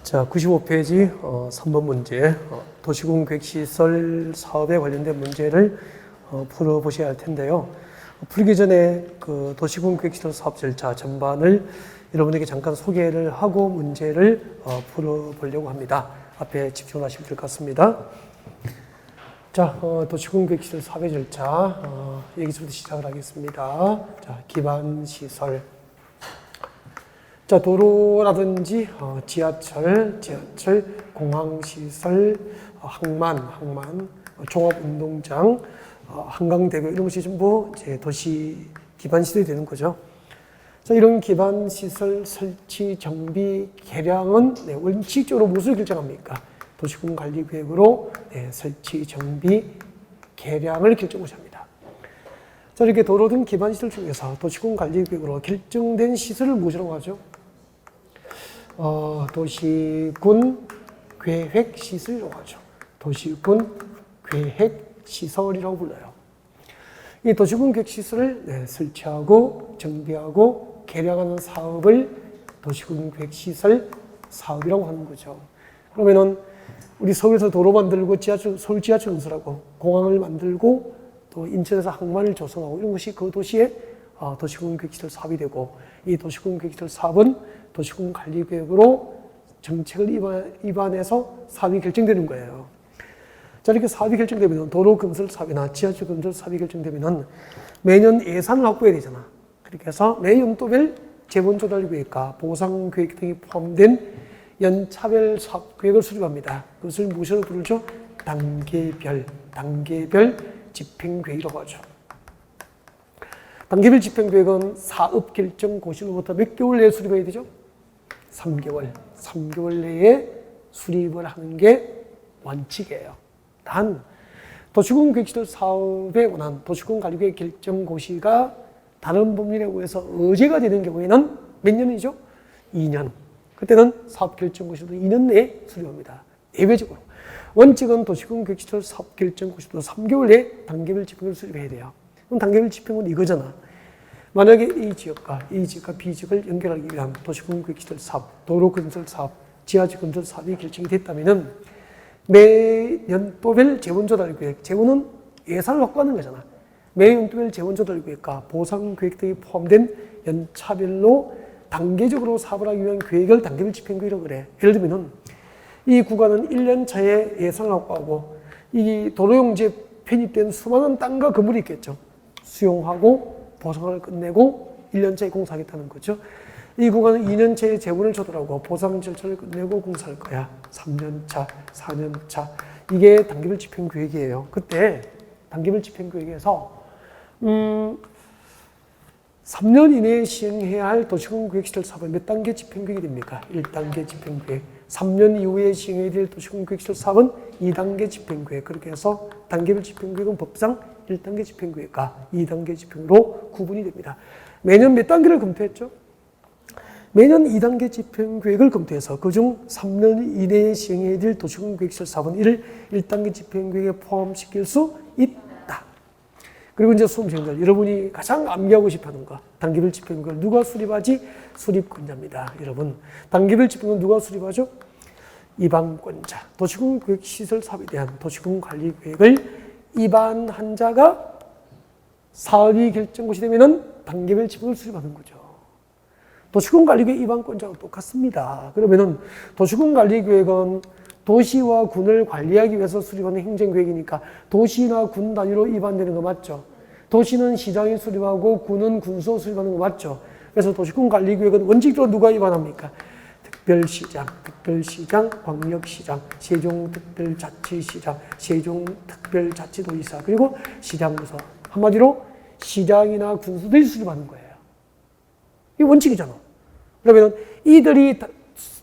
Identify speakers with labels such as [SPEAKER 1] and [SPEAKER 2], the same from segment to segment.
[SPEAKER 1] 자, 95페이지 3번 문제, 도시공계획시설 사업에 관련된 문제를 풀어보셔야 할 텐데요. 풀기 전에 그 도시공계획시설 사업 절차 전반을 여러분에게 잠깐 소개를 하고 문제를 풀어보려고 합니다. 앞에 집중하시면 될 것 같습니다. 자, 도시공계획시설 사업의 절차 여기서부터 시작을 하겠습니다. 자, 기반시설. 자, 도로라든지 지하철, 공항시설, 항만, 종합운동장, 한강대교 이런 것이 전부 이제 도시 기반시설이 되는 거죠. 자, 이런 기반시설 설치, 정비, 개량은 원칙적으로 무엇을 결정합니까? 도시군관리계획으로 설치, 정비, 개량을 결정을 합니다. 자, 이렇게 도로 등 기반시설 중에서 도시군관리계획으로 결정된 시설을 무엇이라고 하죠? 도시군 계획시설이라고 하죠. 도시군 계획시설이라고 불러요. 이 도시군 계획시설을 설치하고 정비하고 개량하는 사업을 도시군 계획시설 사업이라고 하는 거죠. 그러면은 우리 서울에서 도로 만들고 서울 지하철 건설하고 공항을 만들고 또 인천에서 항만을 조성하고 이런 것이 그 도시의 도시군 계획시설 사업이 되고, 이 도시군 계획시설 사업은 도시군 관리계획으로 정책을 입안해서 사업이 결정되는 거예요. 자, 이렇게 사업이 결정되면 도로 건설 사업이나 지하철 건설 사업이 결정되면 매년 예산을 확보해야 되잖아. 그렇게 해서 매 연도별 재원 조달 계획과 보상 계획 등이 포함된 연차별 사업 계획을 수립합니다. 그것을 무엇으로 부르죠? 단계별 집행계획이라고 하죠. 단계별 집행계획은 사업 결정 고시로부터 몇 개월 내에 수립해야 되죠? 3개월 내에 수립을 하는 게 원칙이에요. 단, 도시군 계획시설 사업에 관한 도시군 관리계획 결정 고시가 다른 법률에 의해서 의제가 되는 경우에는 몇 년이죠? 2년. 그때는 사업 결정 고시도 2년 내에 수립합니다. 예외적으로. 원칙은 도시군 계획시설 사업 결정 고시도 3개월 내에 단계별 집행을 수립해야 돼요. 그럼 단계별 집행은 이거잖아. 만약에 이 지역과 B 지역을 연결하기 위한 도시군 계획시설 사업, 도로 건설 사업, 지하철 건설 사업이 결정이 됐다면은 매 연도별 재원 조달 계획, 재원은 예산을 확보하는 거잖아. 매 연도별 재원 조달 계획과 보상 계획 등이 포함된 연차별로 단계적으로 사업을 하기 위한 계획을 단계별 집행 계획이라고 그래. 예를 들면은 이 구간은 1년 차에 예산을 확보하고 이 도로용지에 편입된 수많은 땅과 건물이 있겠죠. 수용하고 보상을 끝내고 1년차에 공사하겠다는 거죠. 이 구간은 2년차에 재원을 조달하고 보상 절차를 끝내고 공사할 거야. 3년차, 4년차. 이게 단계별 집행 계획이에요. 그때 단계별 집행 계획에서 3년 이내에 시행해야 할 도시군 계획시설 사업은 몇 단계 집행 계획이 됩니까? 1단계 집행 계획. 3년 이후에 시행해야 될 도시군 계획시설 사업은 2단계 집행 계획. 그렇게 해서 단계별 집행 계획은 법상 1단계 집행계획과 2단계 집행으로 구분이 됩니다. 매년 몇 단계를 검토했죠? 매년 2단계 집행계획을 검토해서 그중 3년 이내에 시행해야 될 도시군 계획시설 사업은 이를 1단계 집행계획에 포함시킬 수 있다. 그리고 이제 수험생들, 여러분이 가장 암기하고 싶어하는 거, 단계별 집행계획을 누가 수립하지? 수립권자입니다. 여러분, 단계별 집행은 누가 수립하죠? 입안권자. 도시군 계획시설 사업에 대한 도시군 관리계획을 입안한 자가 사업이 결정고시 되면은 단계별 집행을 수립하는 거죠. 도시군 관리계획 입안권자와 똑같습니다. 그러면은 도시군 관리계획은 도시와 군을 관리하기 위해서 수립하는 행정계획이니까 도시나 군 단위로 입안되는 거 맞죠? 도시는 시장이 수립하고 군은 군수 수립하는 거 맞죠? 그래서 도시군 관리계획은 원칙적으로 누가 입안합니까? 특별시장, 광역시장, 세종특별자치시장, 세종특별자치도지사, 그리고 시장부서. 한마디로 시장이나 군수들이 수립하는 거예요. 이게 원칙이잖아. 그러면 이들이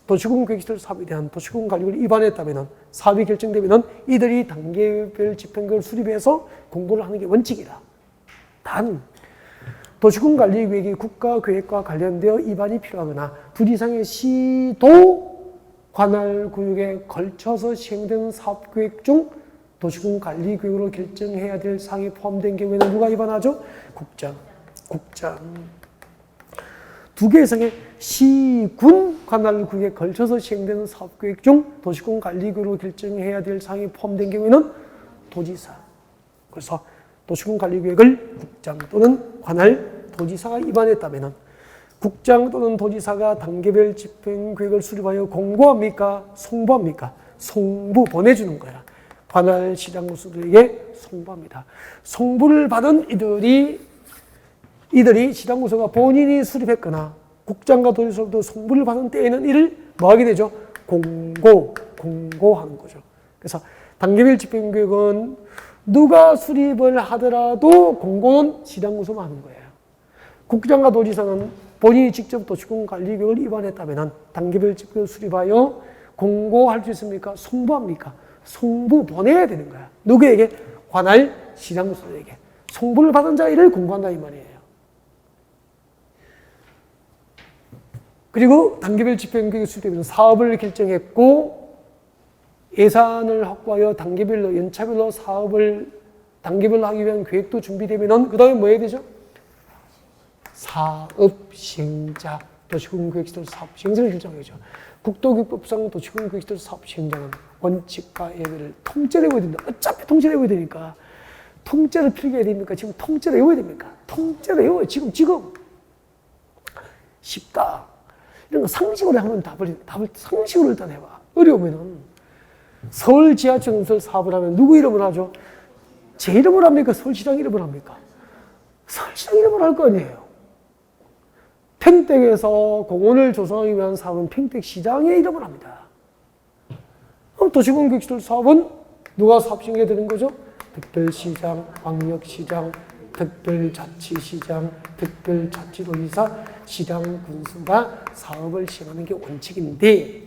[SPEAKER 1] 도시군 계획시설 사업에 대한 도시군 관리를 입안했다면, 사업이 결정되면 이들이 단계별 집행계획을 수립해서 공고를 하는 게 원칙이다. 단, 도시군 관리 계획이 국가 계획과 관련되어 입안이 필요하거나 둘 이상의 시도 관할 구역에 걸쳐서 시행되는 사업 계획 중 도시군 관리 계획으로 결정해야 될 사항이 포함된 경우에는 누가 입안하죠? 국장. 두 개 이상의 시군 관할구에 걸쳐서 시행되는 사업계획 중 도시군 관리구로 결정해야 될 사항이 포함된 경우에는 도지사. 그래서 도시군 관리계획을 국장 또는 관할 도지사가 위반했다면 국장 또는 도지사가 단계별 집행계획을 수립하여 공고합니까? 송부합니까? 송부 보내주는 거야. 관할 시장구수들에게 송부합니다. 송부를 받은 이들이 시장구수가 본인이 수립했거나 국장과 도지사로부터 송부를 받은 때에는 이를 뭐하게 되죠? 공고하는 거죠. 그래서 단계별 집행계획은 누가 수립을 하더라도 공고는 시장구수만 하는 거예요. 국장과 도지사는 본인이 직접 도시군 관리계획을 위반했다면 단계별 집행을 수립하여 공고할 수 있습니까? 송부합니까? 송부 보내야 되는 거야. 누구에게? 관할 시장구수에게. 송부를 받은 자를 공고한다 이 말이에요. 그리고 단계별 집행계획 수립되면 사업을 결정했고 예산을 확보하여 단계별로 연차별로 사업을 단계별로 하기 위한 계획도 준비되면 그 다음에 뭐 해야 되죠? 사업시행자, 도시군계획시설 사업시행자를 결정하죠. 국도교육법상 도시군계획시설 사업시행자는 원칙과 예외를 통째로 외워야 된다. 어차피 통째로 외워야 되니까. 통째로 필기해야 됩니까? 지금 통째로 외워야 됩니까? 통째로 외워요. 지금. 쉽다. 이런 거 상식으로 하면 답을 상식으로 일단 해봐. 어려우면은 서울 지하철 건설 사업을 하면 누구 이름을 하죠? 제 이름을 합니까? 서울시장 이름을 합니까? 서울시장 이름을 할 거 아니에요. 평택에서 공원을 조성하기 위한 사업은 평택시장의 이름을 합니다. 도시군계획시설 사업은 누가 사업시행해야 되는 거죠? 특별시장, 광역시장, 특별자치시장, 특별자치도지사, 시장 군수가 사업을 시행하는 게 원칙인데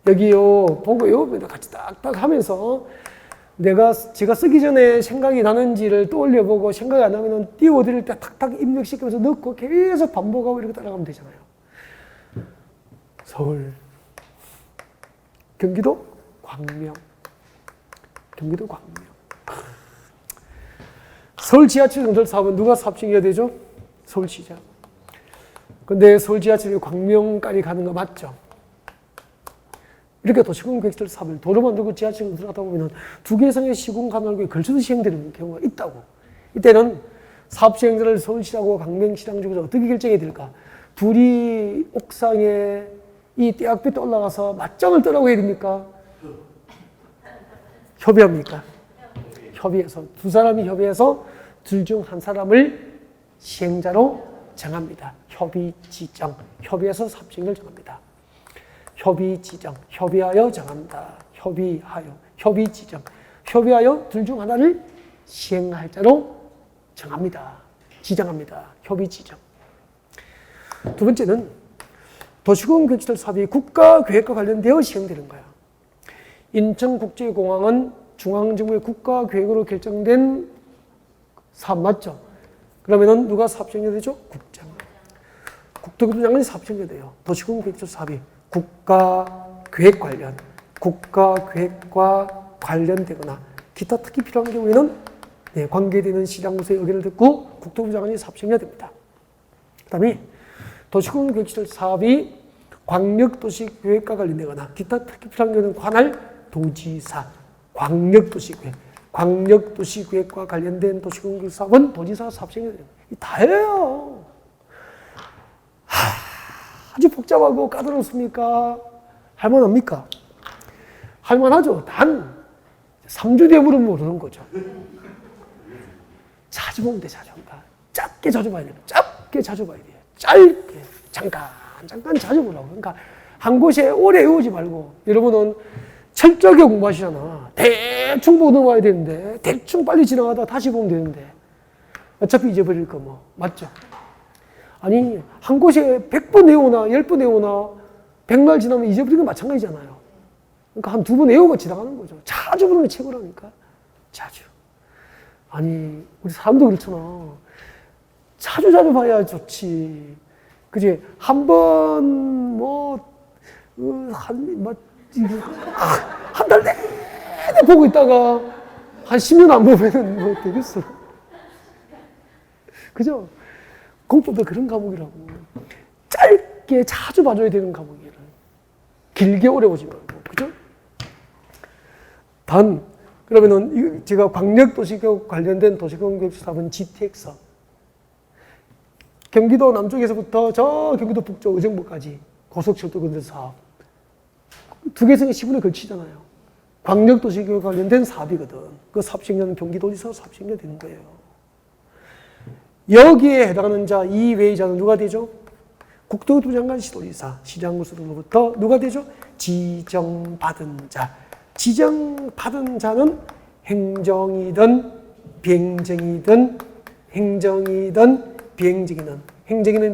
[SPEAKER 1] 여기요 보고요 같이 딱딱 하면서 제가 쓰기 전에 생각이 나는지를 떠올려보고 생각이 안 나면 띄워드릴 때 탁탁 입력시키면서 넣고 계속 반복하고 이렇게 따라가면 되잖아요. 서울, 경기도 광명. 서울 지하철 건설 사업은 누가 사업시행해야 되죠? 서울시장. 근데 서울 지하철이 광명까지 가는 거 맞죠? 이렇게 도시군계획시설 사업을 도로 만들고 지하철 건설하다 보면 두 개 이상의 시군 관할구에 걸쳐서 시행되는 경우가 있다고. 이때는 사업시행자를 서울시하고 광명시장 중에서 어떻게 결정해야 될까? 둘이 옥상에 이 떼약볕에 올라가서 맞짱을 뜨라고 해야 됩니까? 협의합니까? 협의해서 두 사람이 협의해서 둘 중 한 사람을 시행자로 정합니다. 협의지정. 협의해서 사업시행을 정합니다. 협의지정. 협의하여 정한다. 협의지정. 협의하여 둘 중 하나를 시행할 자로 정합니다. 지정합니다. 협의지정. 두 번째는 도시군계획시설 사업이 국가계획과 관련되어 시행되는 거야. 인천국제공항은 중앙정부의 국가계획으로 결정된 사업 맞죠? 그러면은 누가 사업시행해야 되죠? 국장. 국토교통부 장관이 사업시행해야 돼요. 도시군계획시설 사업이 국가계획과 관련되거나 기타 특히 필요한 경우에는 관계되는 시장구수의 의견을 듣고 국토부 장관이 사업시행해야 됩니다. 그 다음에 도시군계획시설 사업이 광역도시계획과 관련되거나 기타 특히 필요한 경우는 관할 도지사, 광역도시계획과 관련된 도시군계획 사업은 도지사가 사업시행해야 됩니다. 다예요. 아주 복잡하고 까다롭습니까? 할만합니까? 할만하죠. 단 3주 뒤에 모르는 거죠. 자주 보면 돼, 자주. 짧게 자주 봐야 돼요. 짧게 자주 봐야 돼요. 짧게. 잠깐 자주 보라고. 그러니까 한 곳에 오래 외우지 말고 여러분은 철저하게 공부하시잖아. 대충 보고 넘어가야 되는데 대충 빨리 지나가다 다시 보면 되는데 어차피 잊어버릴 거 뭐. 맞죠? 아니 한 곳에 100번 외우나 10번 외우나 100날 지나면 잊어버리는 건 마찬가지잖아요. 그러니까 한 2번 외우고 지나가는 거죠. 자주 보는 게 최고라니까. 자주. 아니 우리 사람도 그렇잖아. 자주 봐야 좋지. 그지? 한 번 한 달 내내 보고 있다가 한 10년 안 보면 뭐 되겠어. 그죠? 공법도 그런 과목이라고. 얇게 자주 봐줘야 되는 과목이에요. 길게 오래 보지 말고. 그죠? 그러면은 제가 광역도시교육 관련된 도시공교육사업은 GTX. 경기도 남쪽에서부터 저 경기도 북쪽 의정부까지 고속철도 건설 사업. 두 개성의 시군에 걸치잖아요. 광역도시교육 관련된 사업이거든. 그 사업시행자는 경기도지사 사업시행자 되는 거예요. 여기에 해당하는 자, 이외의 자는 누가 되죠? 국토교통부 장관 시도지사, 시장군수 등으로부터 누가 되죠? 지정받은 자. 지정받은 자는 행정이든 비행정이든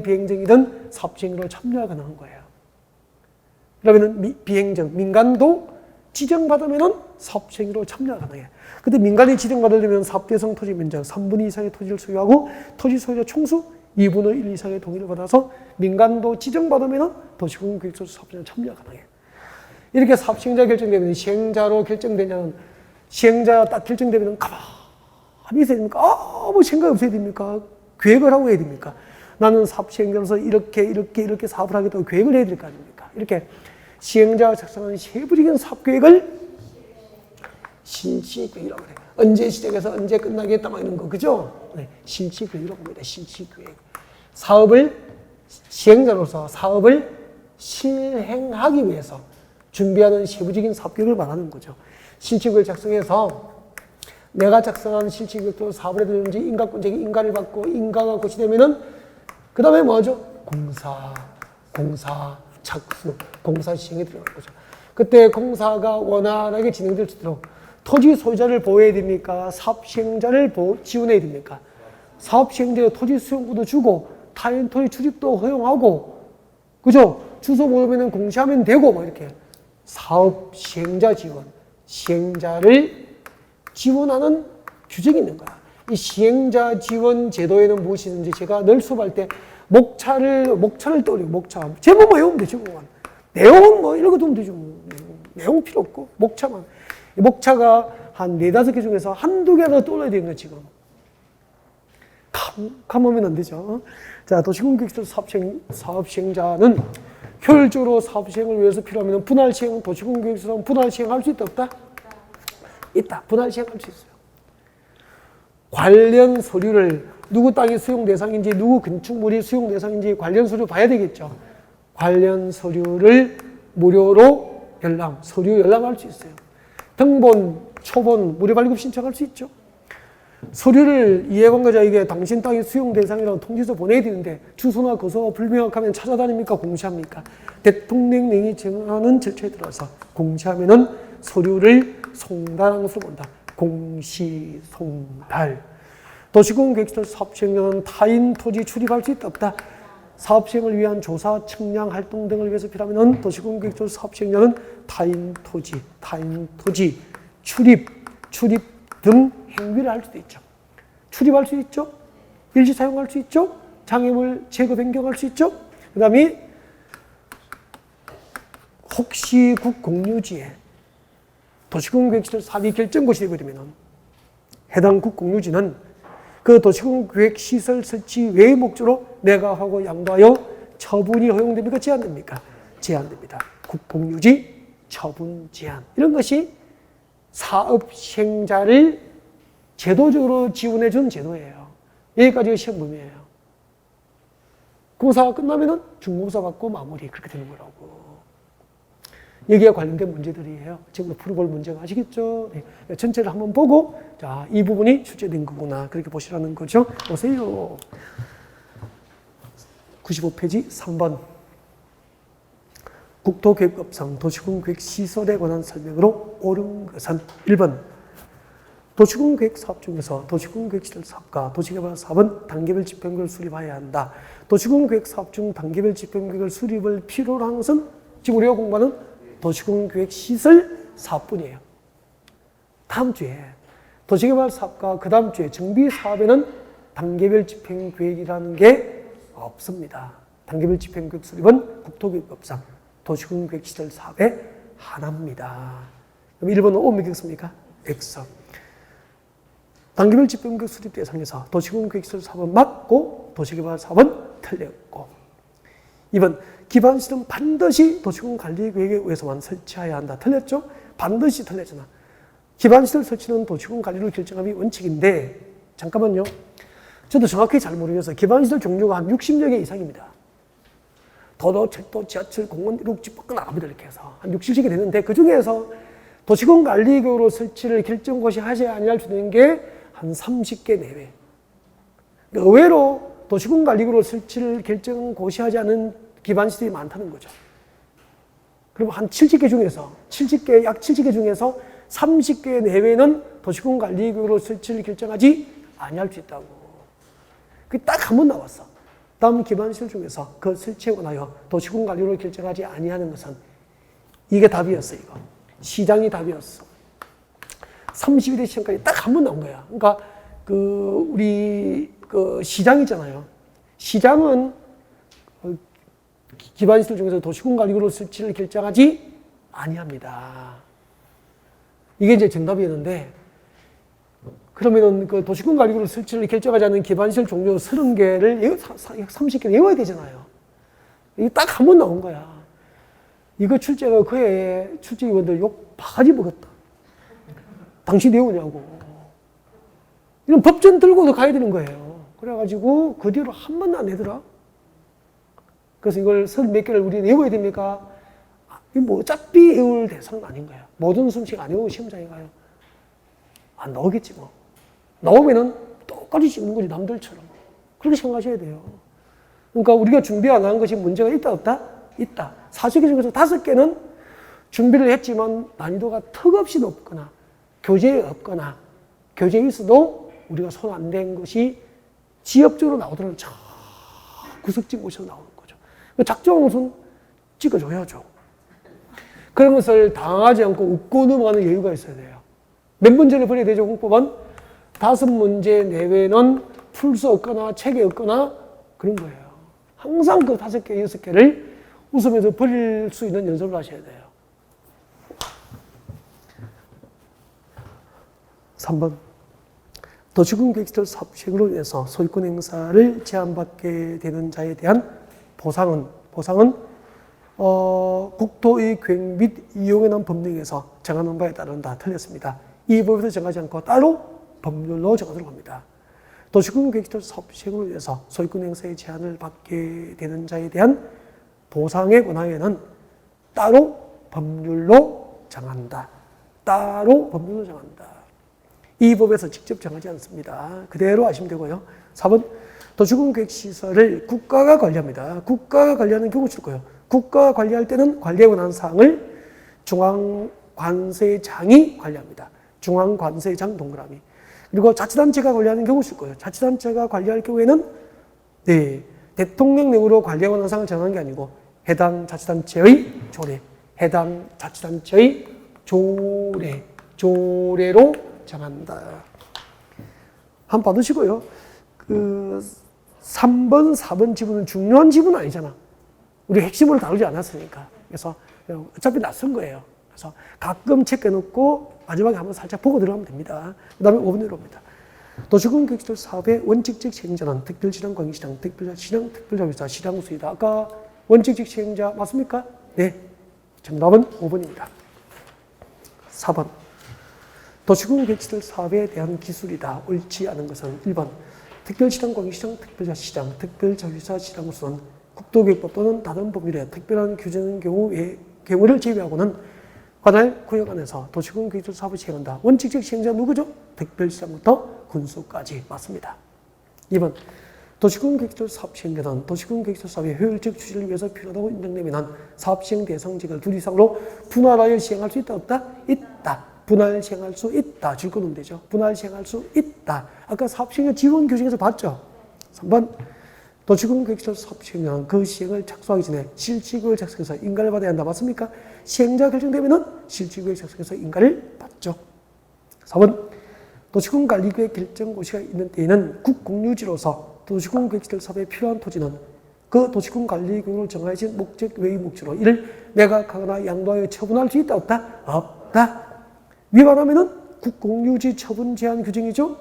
[SPEAKER 1] 비행정이든 사업시행으로 참여가 가능한 거예요. 그러면은 비행정, 민간도 지정받으면은 사업시행으로 참여가 가능해요. 근데 민간이 지정받으려면 사업대상 토지 면적 3분의 2 이상의 토지를 소유하고 토지 소유자 총수 2분의 1 이상의 동의를 받아서 민간도 지정받으면은 도시공유계획서 사업시행 참여가 가능해요. 이렇게 사업시행자 결정되면 시행자로 결정되냐는 시행자 딱 결정되면 가만히 있어야 됩니까? 아무 생각 없어야 됩니까? 계획을 하고 해야 됩니까? 나는 사업시행자로서 이렇게 사업을 하겠다고 계획을 해야 될 거 아닙니까? 이렇게 시행자가 작성하는 세부적인 사업계획을 실시계획이라고 해요. 언제 시작해서 언제 끝나겠다 막 이런 거, 그죠? 네, 실시계획이라고 합니다. 실시계획. 시행자로서 사업을 실행하기 위해서 준비하는 세부적인 사업계획을 말하는 거죠. 실시계획을 작성해서 내가 작성한 실시계획도 사업을 해야 되는지 인가권자에게 인가를 받고 인가가 고시되면은 그 다음에 뭐죠? 착수, 공사 시행에 들어가는 거죠. 그때 공사가 원활하게 진행될 수 있도록 토지 소유자를 보호해야 됩니까? 사업 시행자를 지원해야 됩니까? 사업 시행자가 토지 수용권도 주고 타인 토지 출입도 허용하고, 그죠? 주소 모르면 공시하면 되고, 막 이렇게 사업 시행자 지원, 시행자를 지원하는 규정이 있는 거야. 이 시행자 지원 제도에는 무엇이 있는지 제가 늘 수업할 때 목차를 떠올려요. 목차. 제목만 외우면 돼, 제목만. 내용은 뭐 이런 거 도면 되죠. 내용 필요 없고, 목차만. 목차가 한 4-5개 중에서 한두 개라도 떠올려야 되는 거야, 지금. 감하면 안 되죠. 자, 도시공유계획서 사업시행자는 효율적으로 사업시행을 위해서 필요하면 분할시행, 도시공유계획서는 분할시행할 수 있다, 없다? 있다. 분할시행할 수 있어요. 관련 서류를 누구 땅이 수용 대상인지, 누구 건축물이 수용 대상인지 관련 서류 봐야 되겠죠. 관련 서류를 무료로 서류 열람할 수 있어요. 등본, 초본, 무료 발급 신청할 수 있죠. 서류를 이해관계자에게 당신 땅이 수용 대상이라고 통지서 보내야 되는데 주소나 거소가 불명확하면 찾아다닙니까? 공시합니까? 대통령령이 정하는 절차에 따라서 공시하면은 서류를 송달하는 것으로 본다. 공시송달. 도시공유계획서 사업시행자는 타인 토지 출입할 수 있다, 없다? 사업시행을 위한 조사, 측량, 활동 등을 위해서 필요하면 도시공유계획서 사업시행자는 타인 토지 출입 등 행위를 할 수도 있죠. 출입할 수 있죠. 일시 사용할 수 있죠. 장애물 제거 변경할 수 있죠. 그 다음에 혹시 국공유지에 도시공유계획서 사업이 결정고시 되어버리면 해당 국공유지는 그 도시공유계획시설 설치 외의 목적으로 매각하고 양도하여 처분이 허용됩니까? 제한됩니까? 제한됩니다. 국공유지 처분 제한. 이런 것이 사업 시행자를 제도적으로 지원해 준 제도예요. 여기까지가 시험 범위예요. 공사가 끝나면은 중공사 받고 마무리, 그렇게 되는 거라고. 여기에 관련된 문제들이에요. 지금 풀어볼 문제가 아시겠죠? 네. 전체를 한번 보고, 자, 이 부분이 출제된 거구나. 그렇게 보시라는 거죠. 보세요. 95페이지 3번. 국토계획법상 도시공유계획시설에 관한 설명으로 옳은 것은 1번. 도시공유계획 사업 중에서 도시공유계획시설 사업과 도시개발 사업은 단계별 집행계획을 수립해야 한다. 도시공유계획 사업 중 단계별 집행계획을 수립을 필요로 하는 것은 지금 우리가 공부하는 도시공유계획시설 사업뿐이에요. 다음 주에 도시개발 사업과 그 다음 주에 정비 사업에는 단계별 집행계획이라는 게 없습니다. 단계별 집행계획 수립은 국토계획법상 도시공유계획시설 사업의 하나입니다. 그럼 1번은 O 믿겠습니까? X. 단계별 집행계획 수립 대상에서 도시공유계획시설 사업은 맞고 도시개발 사업은 틀렸고, 2번, 기반시설은 반드시 도시군관리계획에 의해서만 설치해야 한다. 틀렸죠? 반드시 틀렸잖아. 기반시설 설치는 도시군관리를 결정함이 원칙인데, 잠깐만요. 저도 정확히 잘 모르겠어요. 기반시설 종류가 한 60여 개 이상입니다. 도로, 철도, 지하철, 공원, 녹지, 뻗고 나갑니다. 이렇게 해서. 한 60개 되는데, 그 중에서 도시군관리계획으로 설치를 결정고시 하셔야 아니할 수 있는 게 한 30개 내외. 의외로 도시군관리계획으로 설치를 결정고시하지 않은 기반시설이 많다는 거죠. 그럼 한 70개 중에서, 약 70개 중에서 30개 내외는 도시군관리계획으로 설치를 결정하지 아니할 수 있다고. 그게 딱 한 번 나왔어. 다음 기반시설 중에서 그 설치에 관하여 도시군관리계획으로 결정하지 아니하는 것은 이게 답이었어, 이거. 시장이 답이었어. 31회 시험까지 딱 한 번 나온 거야. 그러니까 우리 시장 있잖아요. 시장은 기반시설 중에서 도시군관리계획으로 설치를 결정하지 아니합니다. 이게 이제 정답이었는데, 그러면은 그 도시군관리계획으로 설치를 결정하지 않는 기반시설 종류 30개를 30개 외워야 되잖아요. 이게 딱 한 번 나온 거야. 이거 출제가 그해 출제위원들 욕 바가지 먹었다. 당신 외우냐고. 이런 법전 들고도 가야 되는 거예요. 그래가지고 그 뒤로 한 번도 안 내더라. 그래서 이걸 30몇 개를 우리 외워야 됩니까? 뭐 어차피 외울 대상은 아닌 거야. 모든 수험식 안 외우고 시험장에 가요. 안 나오겠지 뭐. 나오면은 똑같이 씹는 거지, 남들처럼. 그렇게 생각하셔야 돼요. 그러니까 우리가 준비 안 한 것이 문제가 있다, 없다? 있다. 40개 중에서 5개는 준비를 했지만 난이도가 턱없이 높거나 교재에 없거나 교재에 있어도 우리가 손 안 댄 것이 지엽적으로 나오더라도 저 구석진 곳에서 나오는 거죠. 작정한 것은 찍어줘야죠. 그런 것을 당하지 않고 웃고 넘어가는 여유가 있어야 돼요. 몇 문제를 버려야 되죠, 공법은? 5문제 내외는 풀 수 없거나 책에 없거나 그런 거예요. 항상 그 5개, 6개를 웃으면서 버릴 수 있는 연습을 하셔야 돼요. 3번. 도시군계획시설 사업 시행으로 인해서 소유권 행사를 제한받게 되는 자에 대한 보상은 국토의 계획 및 이용에 관한 법령에서 정하는 바에 따른다. 틀렸습니다. 이 법에서 정하지 않고 따로 법률로 정하도록 합니다. 도시군계획시설 사업 시행으로 인해서 소유권 행사의 제한을 받게 되는 자에 대한 보상에 관하여는 따로 법률로 정한다. 따로 법률로 정한다. 이 법에서 직접 정하지 않습니다. 그대로 아시면 되고요. 4번, 도시군계획시설을 국가가 관리합니다. 국가가 관리하는 경우 있을 거예요. 국가가 관리할 때는 관리에 관한 사항을 중앙관세장이 관리합니다. 중앙관세장 동그라미. 그리고 자치단체가 관리하는 경우 있을 거예요. 자치단체가 관리할 경우에는 대통령령으로 관리에 관한 사항을 정하는 게 아니고 해당 자치단체의 조례로 정한다. 한번 받으시고요. 3번, 4번 지문은 중요한 지문은 아니잖아. 우리 핵심을 다루지 않았으니까. 그래서 어차피 낯선 거예요. 그래서 가끔 체크해놓고 마지막에 한번 살짝 보고 들어가면 됩니다. 그 다음에 5번 내려옵니다. 도시군계획시설 사업의 원칙적 시행자는 특별시장, 특별자치시장, 특별자유사, 시장수이다. 아까 원칙적 시행자 맞습니까? 네. 정답은 5번입니다. 4번. 도시군계획시설 사업에 대한 기술이다. 옳지 않은 것은 1번. 특별시장, 광역시장, 특별자치시장, 특별자유사, 시장수는 국토계획법 또는 다른 법률에 특별한 규정의 경우를 제외하고는 관할 구역 안에서 도시군계획시설 사업을 시행한다. 원칙적 시행자 누구죠? 특별시장부터 군수까지 맞습니다. 2번. 도시군계획시설 사업 시행자는 도시군계획시설 사업의 효율적 추진을 위해서 필요하다고 인정되면 사업 시행 대상지역을 2 이상으로 분할하여 시행할 수 있다, 없다? 있다. 분할 시행할 수 있다. 줄 거는 되죠. 분할 시행할 수 있다. 아까 사업 시행자 지원 규정에서 봤죠? 3번. 도시군계획시설 사업 시행자는 그 시행을 착수하기 전에 실질계획을 작성해서 인가를 받아야 한다. 맞습니까? 시행자가 결정되면 실질계획 작성해서 인가를 받죠. 4번. 도시군관리계획 결정고시가 있는 때에는 국공유지로서 도시군계획시설 사업에 필요한 토지는 그 도시군관리계획으로 정해진 목적 외의 목적으로 이를 매각하거나 양도하여 처분할 수 있다, 없다? 없다. 위반하면은 국공유지 처분 제한 규정이죠.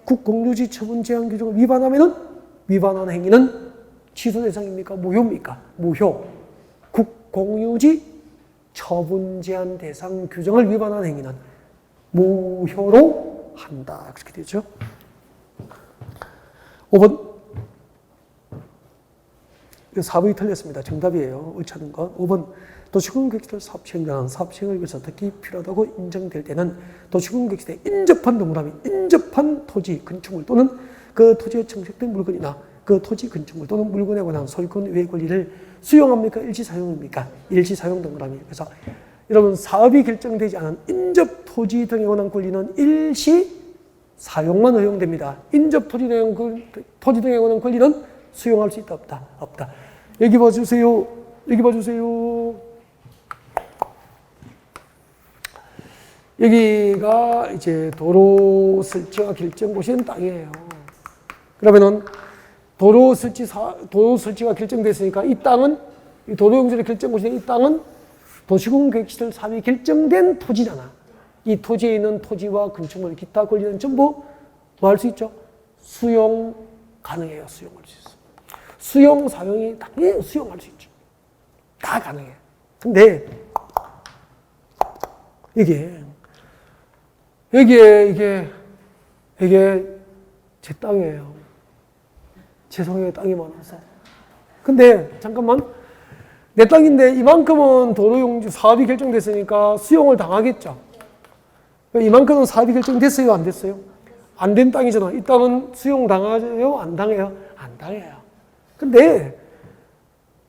[SPEAKER 1] 국공유지 처분 제한 규정을 위반하면은 위반한 행위는 취소 대상입니까? 무효입니까? 무효. 국공유지 처분 제한 대상 규정을 위반한 행위는 무효로 한다. 그렇게 되죠. 5번. 4번이 틀렸습니다. 정답이에요. 옳지 것. 5번. 도시공개시설 사업 시행자는 사업 시행을 위해서 특히 필요하다고 인정될 때는 도시공개시설에 인접한 동그라미, 인접한 토지, 건축물 또는 그 토지에 청색된 물건이나 그 토지 건축물 또는 물건에 관한 소유권 외의 권리를 수용합니까? 일시 사용입니까? 일시 사용 동그라미. 그래서 여러분 사업이 결정되지 않은 인접 토지 등에 관한 권리는 일시 사용만 허용됩니다. 인접 토지 등에 관한 권리는 수용할 수 있다 없다? 없다. 여기 봐주세요. 여기 봐주세요. 여기가 이제 도로 설치와 결정 고시된 땅이에요. 그러면은 도로 설치가 결정됐으니까 이 땅은 이 도로 용지를 결정 고시된 이 땅은 도시공 계획시설 사업이 결정된 토지잖아. 이 토지에 있는 토지와 건축물 기타 권리는 전부 뭐 할 수 있죠? 수용 가능해요. 수용할 수 있어. 수용 사용이 당연히 수용할 수 있죠. 다 가능해. 근데 이게 제 땅이에요. 죄송해요. 땅이 많아서. 근데 잠깐만. 내 땅인데 이만큼은 도로용지 사업이 결정됐으니까 수용을 당하겠죠. 이만큼은 사업이 결정됐어요? 안 됐어요? 안 된 땅이잖아. 이 땅은 수용 당하요? 안 당해요? 안 당해요. 근데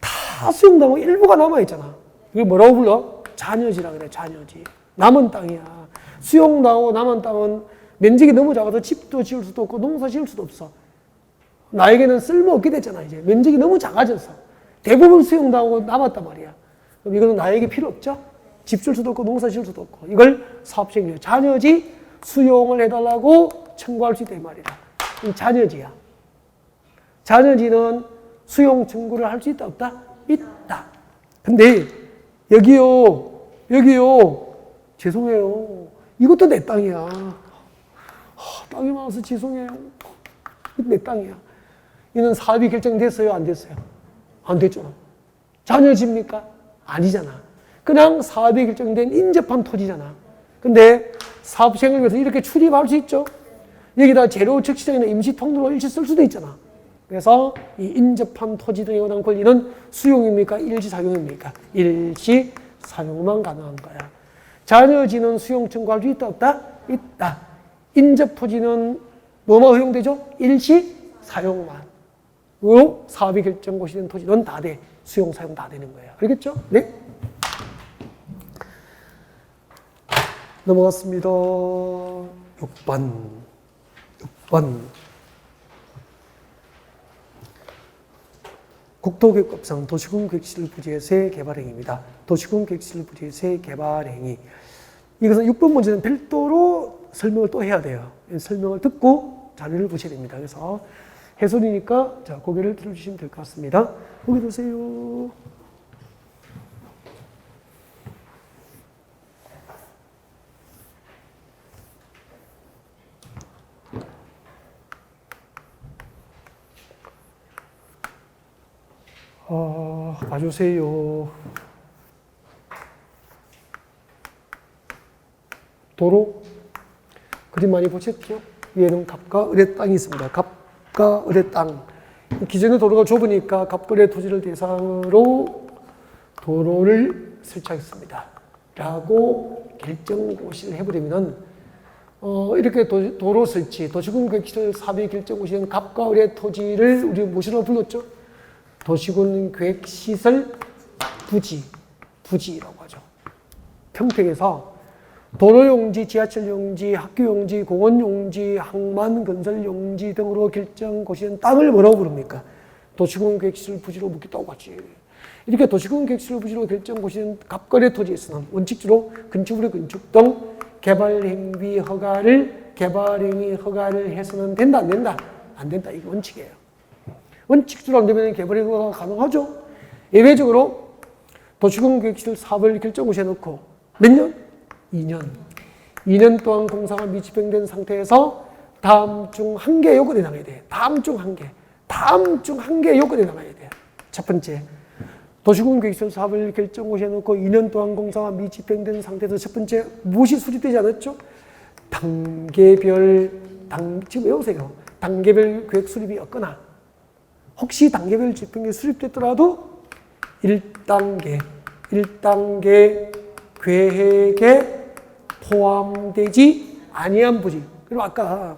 [SPEAKER 1] 다 수용당하고 일부가 남아있잖아. 이걸 뭐라고 불러? 잔여지라 그래. 잔여지. 남은 땅이야. 수용당하고 남은 땅은 면적이 너무 작아서 집도 지을 수도 없고 농사 지을 수도 없어. 나에게는 쓸모없게 됐잖아. 이제 면적이 너무 작아져서 대부분 수용당하고 남았단 말이야. 그럼 이거는 나에게 필요 없죠? 집 줄 수도 없고 농사 지을 수도 없고 이걸 사업시행료 잔여지 수용을 해달라고 청구할 수 있다 이 말이다. 잔여지야. 잔여지는 수용 청구를 할 수 있다 없다? 있다. 근데 여기요 죄송해요. 이것도 내 땅이야. 땅이 많아서 죄송해요. 내 땅이야. 이는 사업이 결정됐어요? 안 됐어요? 안 됐잖아. 잔여지입니까? 아니잖아. 그냥 사업이 결정된 인접한 토지잖아. 근데 사업 시행을 위해서 이렇게 출입할 수 있죠. 여기다 재료 적시장이나 임시 통로로 일시 쓸 수도 있잖아. 그래서 이 인접한 토지 등에 관한 권리는 수용입니까? 일시 사용입니까? 일시 사용만 가능한 거야. 잔여지는 수용 청구할 수 있다 없다? 있다. 인접 토지는 뭐만 허용되죠? 일시 사용만. 로 사업이 결정 고시된 토지는 다 돼. 수용 사용 다 되는 거예요. 알겠죠? 네. 넘어갔습니다. 6번. 국토계획법상 도시군계획시설 부지의 세 개발행위입니다. 도시군계획시설 부지의 세 개발행위. 이것은 6번 문제는 별도로 설명을 또 해야 돼요. 설명을 듣고 자료를 보셔야 됩니다. 그래서 해설이니까 자 고개를 들어주시면 될 것 같습니다. 고개 드세요. 봐주세요. 도로 그림 많이 보셨죠? 위에는 갑과 을의 땅이 있습니다. 갑과 을의 땅. 기존의 도로가 좁으니까 갑과 을의 토지를 대상으로 도로를 설치하겠습니다. 라고 결정고시를 해버리면은 이렇게 도로 설치, 도시군계획시설 사업의 결정고시는 갑과 을의 토지를 우리 무엇이라고 불렀죠? 도시군계획시설 부지라고 하죠. 평택에서 도로용지, 지하철용지, 학교용지, 공원용지, 항만건설용지 등으로 결정고시된 땅을 뭐라고 부릅니까? 도시군계획시설 부지로 묻겠다고 하지. 이렇게 도시군계획시설 부지로 결정고시된 갑거래 토지에서는 원칙적으로 건축물의 건축 등 개발행위 허가를 해서는 된다, 안 된다? 안 된다. 이게 원칙이에요. 원칙적으로 안 되면 개발행위 허가가 가능하죠. 예외적으로 도시군계획시설 사업을 결정고시해 놓고 몇 년? 2년 동안 공사가 미집행된 상태에서 다음 중 한 개 요건에 해당해야 돼. 다음 중 한 개. 다음 중 한 개의 요건이 나와야 돼요. 첫 번째, 도시군 계획설 사업을 결정고시해놓고 2년 동안 공사가 미집행된 상태에서 첫 번째 무엇이 수립되지 않았죠? 지금 외우세요. 단계별 계획 수립이 없거나 혹시 단계별 집행계획 수립됐더라도 1단계 계획에 포함되지 아니한 부지. 그리고 아까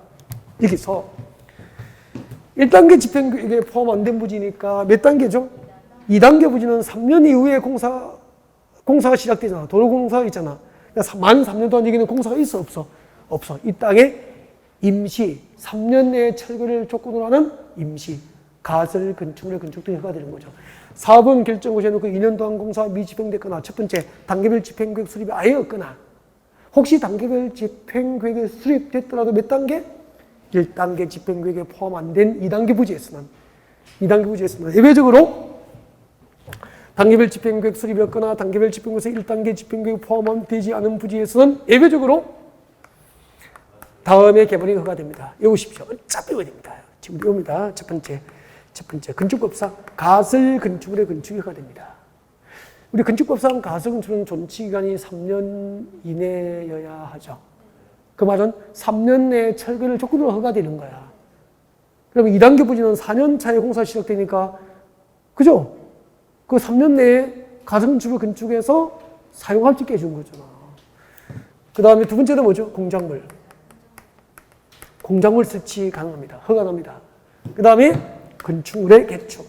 [SPEAKER 1] 여기서 1단계 집행계획에 포함 안 된 부지니까 몇 단계죠? 2단계 부지는 3년 이후에 공사가 시작되잖아. 도로공사가 있잖아. 그러니까 만 3년 동안 여기는 공사가 있어, 없어? 없어. 이 땅에 임시, 3년 내에 철거를 조건으로 하는 임시, 가설, 건축물, 건축 등이 허가되는 거죠. 사업은 결정고시에 놓고 2년 동안 공사가 미집행됐거나 첫 번째, 단계별 집행계획 수립이 아예 없거나 혹시 단계별 집행계획이 수립됐더라도 몇 단계? 1단계 집행계획에 포함 안 된 2단계 부지에서만 예외적으로 단계별 집행계획 수립이 없거나 단계별 집행계획에서 1단계 집행계획 포함되지 않은 부지에서는 예외적으로 다음에 개발이 허가됩니다. 외우십시오. 어차피 외웁니다. 지금 외웁니다. 첫 번째 건축법상 가설 건축물의 건축이 허가됩니다. 우리 건축법상 가설 건축은 존치기간이 3년 이내여야 하죠. 그 말은 3년 내에 철거를 조건으로 허가되는 거야. 그러면 2단계 부지는 4년 차에 공사 시작되니까 그죠? 그 3년 내에 가설 건축을 건축해서 사용할 수 있게 해준 거잖아. 그 다음에 두 번째는 뭐죠? 공작물 설치 가능합니다. 허가납니다. 그 다음에 건축물의 개축.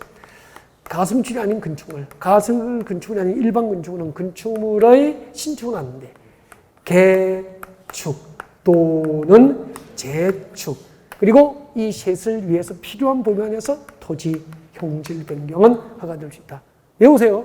[SPEAKER 1] 가설 건축이 아닌 건축물. 가설 건축물이 아닌 일반 건축물은 건축물의 신축은 아닌데 개축 또는 재축 그리고 이 셋을 위해서 필요한 범위 안에서 토지 형질 변경은 허가될 수 있다. 외우세요.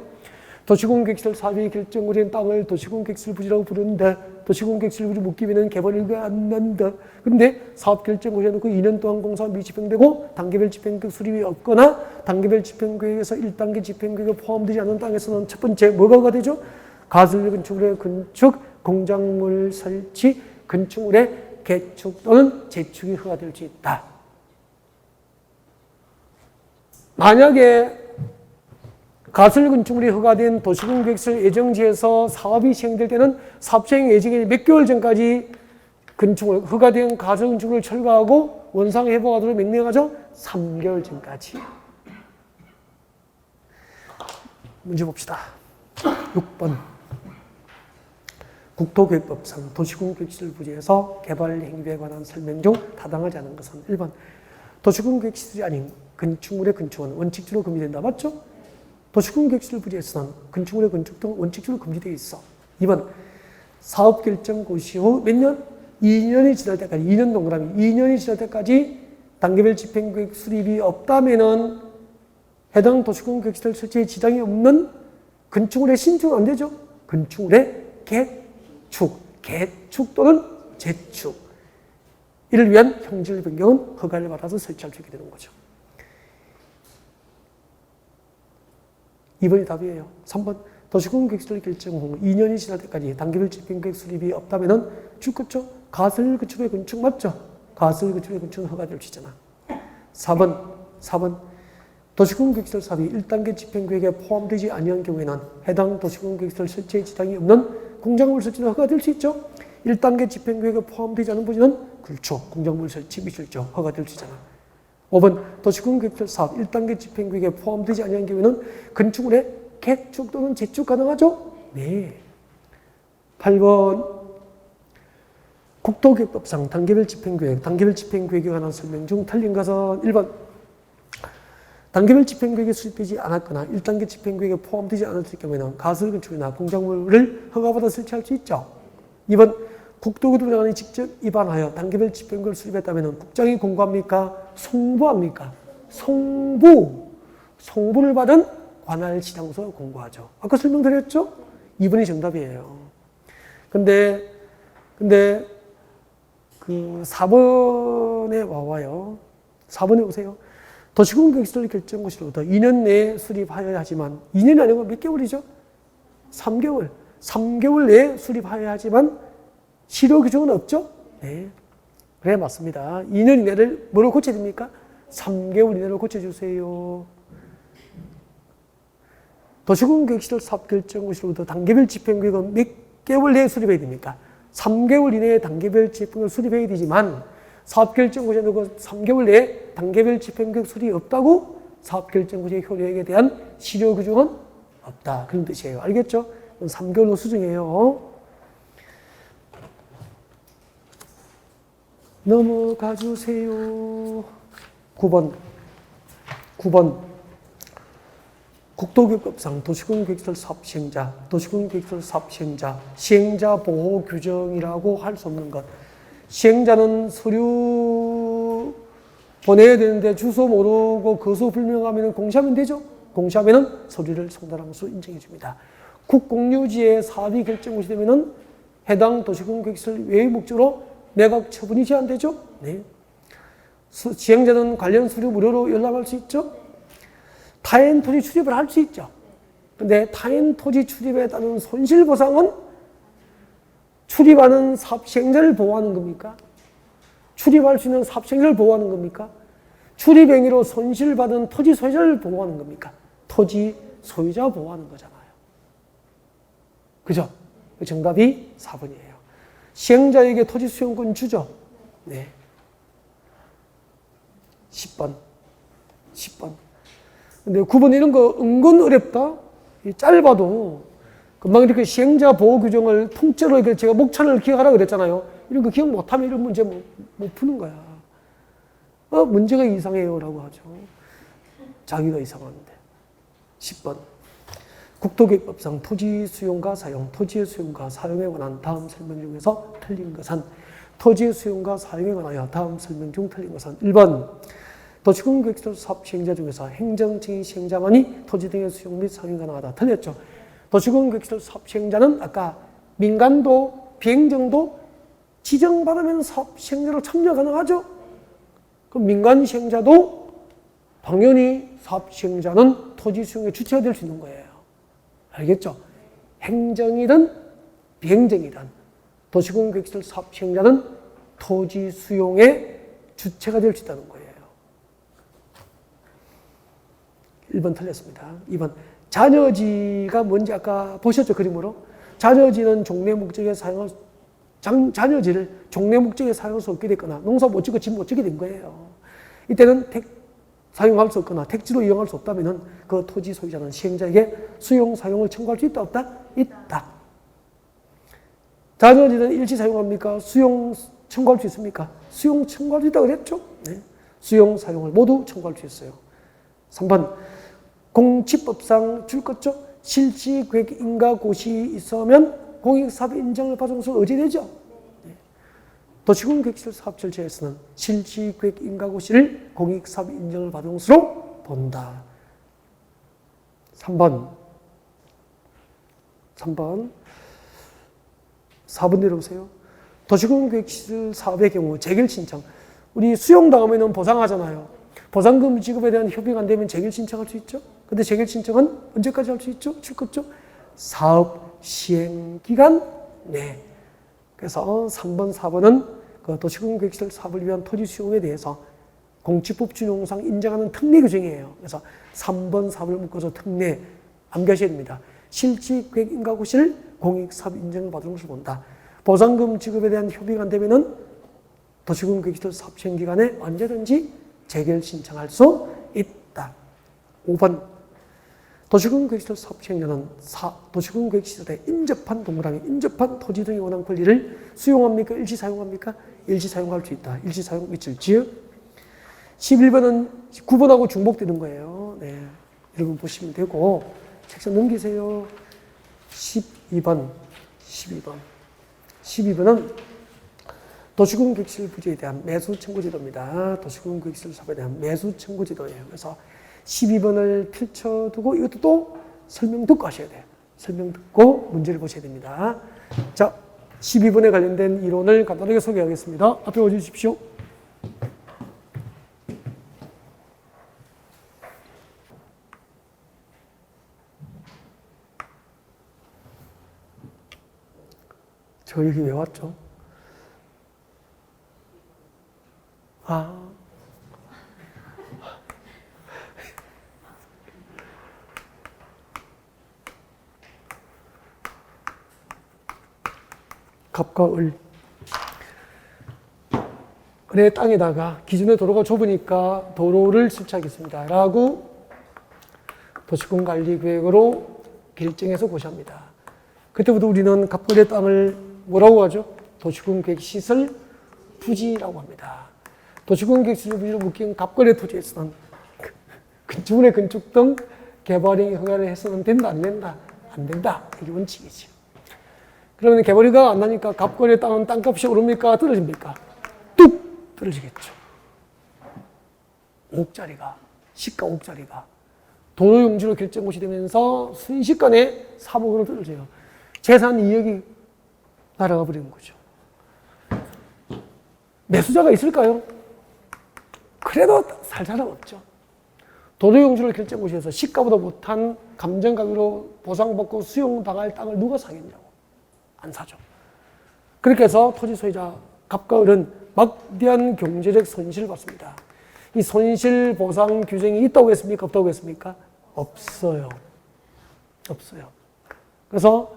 [SPEAKER 1] 도시공계획시설 사업이 결정고시인 땅을 도시공계획시설부지라고 부르는데 도시공계획시설부지 묶이면 개발을 안 난다. 그런데 사업 결정고시에 놓고 2년 동안 공사가 미집행되고 단계별 집행계획 수립이 없거나 단계별 집행계획에서 1단계 집행계획에 포함되지 않은 땅에서는 첫 번째 뭐가 되죠? 가설 건축물의 건축, 공작물 설치, 건축물의 개축 또는 재축이 허가될 수 있다. 만약에 가설 건축물이 허가된 도시공계획시설 예정지에서 사업이 시행될 때는 사업 시행 예정일 몇 개월 전까지 건축물 허가된 가설 건축물을 철거하고 원상 회복하도록 명령하죠. 3개월 전까지. 문제 봅시다. 6번. 국토계획법상 도시공계획시설 부지에서 개발 행위에 관한 설명 중 타당하지 않은 것은 1번. 도시공계획시설이 아닌 건축물의 건축은 원칙적으로 금지된다. 맞죠? 도시공계획시설 부지에서는 건축물의 건축 등 원칙적으로 금지되어 있어. 2번. 사업 결정 고시 후 몇 년? 2년이 지날 때까지, 2년 동그라미, 2년이 지날 때까지 단계별 집행계획 수립이 없다면은 해당 도시공계획시설 설치에 지장이 없는 건축물의 신축은 안 되죠? 건축물의 개축 또는 재축. 이를 위한 형질 변경은 허가를 받아서 설치할 수 있게 되는 거죠. 2번이 답이에요. 3번. 도시공계획시설 결정 후 2년이 지날 때까지 단계별 집행계획 수립이 없다면은 줄것죠? 가설 건축의 건축 맞죠? 가설 건축의 건축은 허가될 수 있잖아. 4번. 도시공계획시설 사업이 1단계 집행계획에 포함되지 아니한 경우에는 해당 도시공계획시설 설치에 지장이 없는 공작물 설치는 허가될 수 있죠? 1단계 집행계획에 포함되지 않은 부지는 그렇죠. 공작물 설치 미술죠. 허가될 수 있잖아. 5번. 도시공계획시설 사업 1단계 집행계획에 포함되지 아니한 경우에는 건축물의 개축 또는 재축 가능하죠? 네. 8번. 국토계획법상 단계별 집행계획에 관한 설명 중 틀린 것은 1번. 단계별 집행계획에 수립되지 않았거나 1단계 집행계획에 포함되지 않았을 경우에는 가설 건축이나 공작물을 허가받아 설치할 수 있죠. 2번. 국토교통부장관이 직접 입안하여 단계별 집행계획을 수립했다면 국장이 공고합니까? 송부합니까? 송부를 받은 관할시장서 공고하죠. 아까 설명드렸죠? 2번이 정답이에요. 근데 그 4번에 와요. 4번에 오세요. 도시공계획시설 결정고시로부터 2년 내에 수립하여야 하지만 2년이 아니고 몇 개월이죠? 3개월. 3개월 내에 수립하여야 하지만 실효 규정은 없죠? 네. 그래 맞습니다. 2년 이내를 뭐로 고쳐야 됩니까? 3개월 이내로 고쳐주세요. 도시군계획시설 사업결정고시로부터 단계별 집행계획은 몇 개월 내에 수립해야 됩니까? 3개월 이내에 단계별 집행계획을 수립해야 되지만 사업결정고시는 그 3개월 내에 단계별 집행계획 수립이 없다고 사업결정고시의 효력에 대한 실효 규정은 없다. 그런 뜻이에요. 알겠죠? 3개월로 수정해요. 넘어가 주세요. 9번. 국토교육법상 도시군계획시설 사업 시행자, 도시군계획시설 사업 시행자, 시행자 보호 규정이라고 할 수 없는 것. 시행자는 서류 보내야 되는데 주소 모르고 거소 불명하면 공시하면 되죠? 공시하면 서류를 송달함으로써 인정해 줍니다. 국공유지의 사업이 결정고시 되면 해당 도시군계획시설 외의 목적으로 매각 처분이 제한되죠? 네. 시행자는 관련 서류 무료로 연락할 수 있죠? 타인 토지 출입을 할 수 있죠. 근데 타인 토지 출입에 따른 손실보상은 출입하는 사업 시행자를 보호하는 겁니까? 출입할 수 있는 사업 시행자를 보호하는 겁니까? 출입 행위로 손실받은 토지 소유자를 보호하는 겁니까? 토지 소유자 보호하는 거잖아요. 그죠? 정답이 4번이에요. 시행자에게 토지 수용권 주죠? 네. 10번. 근데 9번 이런 거 은근 어렵다? 짧아도 금방 이렇게 시행자 보호 규정을 통째로 이렇게 제가 목차를 기억하라 그랬잖아요. 이런 거 기억 못하면 이런 문제 못 푸는 거야. 문제가 이상해요. 라고 하죠. 자기가 이상한데. 10번. 국토교육법상 토지 수용과 사용, 토지의 수용과 사용에 관한 다음 설명 중에서 틀린 것은 토지의 수용과 사용에 관하여 다음 설명 중 틀린 것은 1번. 도시군계획시설 사업 시행자 중에서 행정청의 시행자만이 토지 등의 수용 및 사용이 가능하다. 틀렸죠. 도시군계획시설 사업 시행자는 아까 민간도, 비행정도 지정받으면 사업 시행자로 참여 가능하죠. 그럼 민간 시행자도 당연히 사업 시행자는 토지 수용의 주체가 될 수 있는 거예요. 알겠죠? 행정이든 비행정이든 도시군계획시설 사업 시행자는 토지 수용의 주체가 될 수 있다는 거예요. 1번 틀렸습니다. 2번. 잔여지가 뭔지 아까 보셨죠? 그림으로. 잔여지는 종래 목적에 잔여지를 종래 목적에 사용할 수 없게 됐거나 농사 못 짓고 집 못 짓게 된 거예요. 이때는 사용할 수 없거나 택지로 이용할 수 없다면 그 토지 소유자는 시행자에게 수용, 사용을 청구할 수 있다, 없다? 있다. 잔여지는 일시 사용합니까? 수용 청구할 수 있습니까? 수용 청구할 수 있다고 그랬죠? 네. 수용, 사용을 모두 청구할 수 있어요. 3번. 공지법상 줄 것죠? 실지계획 인가고시 있으면 공익사업 인정을 받으면서 의제되죠? 네. 도시군계획시설 사업절차에서는 실지계획 인가고시를 공익사업 인정을 받은 것으로 본다. 3번. 4번 내려오세요. 도시군계획시설 사업의 경우 재결 신청. 우리 수용당하면 보상하잖아요. 보상금 지급에 대한 협의가 안 되면 재결 신청할 수 있죠. 근데 재결 신청은 언제까지 할 수 있죠? 출급죠? 사업 시행 기간 내. 그래서 3번, 4번은 그 도시군계획시설 사업을 위한 토지 수용에 대해서 공지법 준용상 인정하는 특례 규정이에요. 그래서 3번, 4번을 묶어서 특례 암기하셔야 됩니다. 실지계획 인가고시를 공익사업 인정을 받은 것을 본다. 보상금 지급에 대한 협의가 안 되면은 도시군계획시설 사업 시행 기간에 언제든지 재결 신청할 수 있다. 5번. 도시군계획시설 사업 시행자는 도시군계획시설에 인접한 동그라미, 인접한 토지 등에 관한 권리를 수용합니까? 일시 사용합니까? 일시 사용할 수 있다. 일시 사용 미칠지요. 11번은 9번하고 중복되는 거예요. 네. 여러분 보시면 되고, 책상 넘기세요. 12번은 도시군계획시설 부지에 대한 매수 청구 제도입니다. 도시군계획시설 사업에 대한 매수 청구 제도예요. 그래서 12번을 펼쳐두고 이것도 또 설명 듣고 하셔야 돼요. 설명 듣고 문제를 보셔야 됩니다. 자, 12번에 관련된 이론을 간단하게 소개하겠습니다. 앞에 와주십시오. 저 여기 왜 왔죠? 갑과 을. 은혜 땅에다가 기존의 도로가 좁으니까 도로를 설치하겠습니다. 라고 도시군관리계획으로 결정해서 고시합니다. 그때부터 우리는 갑과 땅을 뭐라고 하죠? 도시군계획시설 부지라고 합니다. 도시군계획시설 부지로 묶인 갑과 토지에서는 건축물의 건축 등 개발행위 허가를 해서는 된다, 안 된다? 안 된다. 이게 원칙이죠. 그러면 개발허가가 안 나니까 갑과 땅은 땅값이 오릅니까? 떨어집니까? 뚝! 떨어지겠죠. 5억짜리가, 시가 5억짜리가 도로용지로 결정고시 되면서 순식간에 3억으로 떨어져요. 재산 2억이 날아가 버리는 거죠. 매수자가 있을까요? 그래도 살 사람 없죠. 도로용지를 결정고시에서 시가보다 못한 감정가격으로 보상받고 수용당할 땅을 누가 사겠냐고. 안 사죠. 그렇게 해서 토지 소유자 갑과 을은 막대한 경제적 손실을 받습니다. 이 손실 보상 규정이 있다고 했습니까? 없다고 했습니까? 없어요. 없어요. 그래서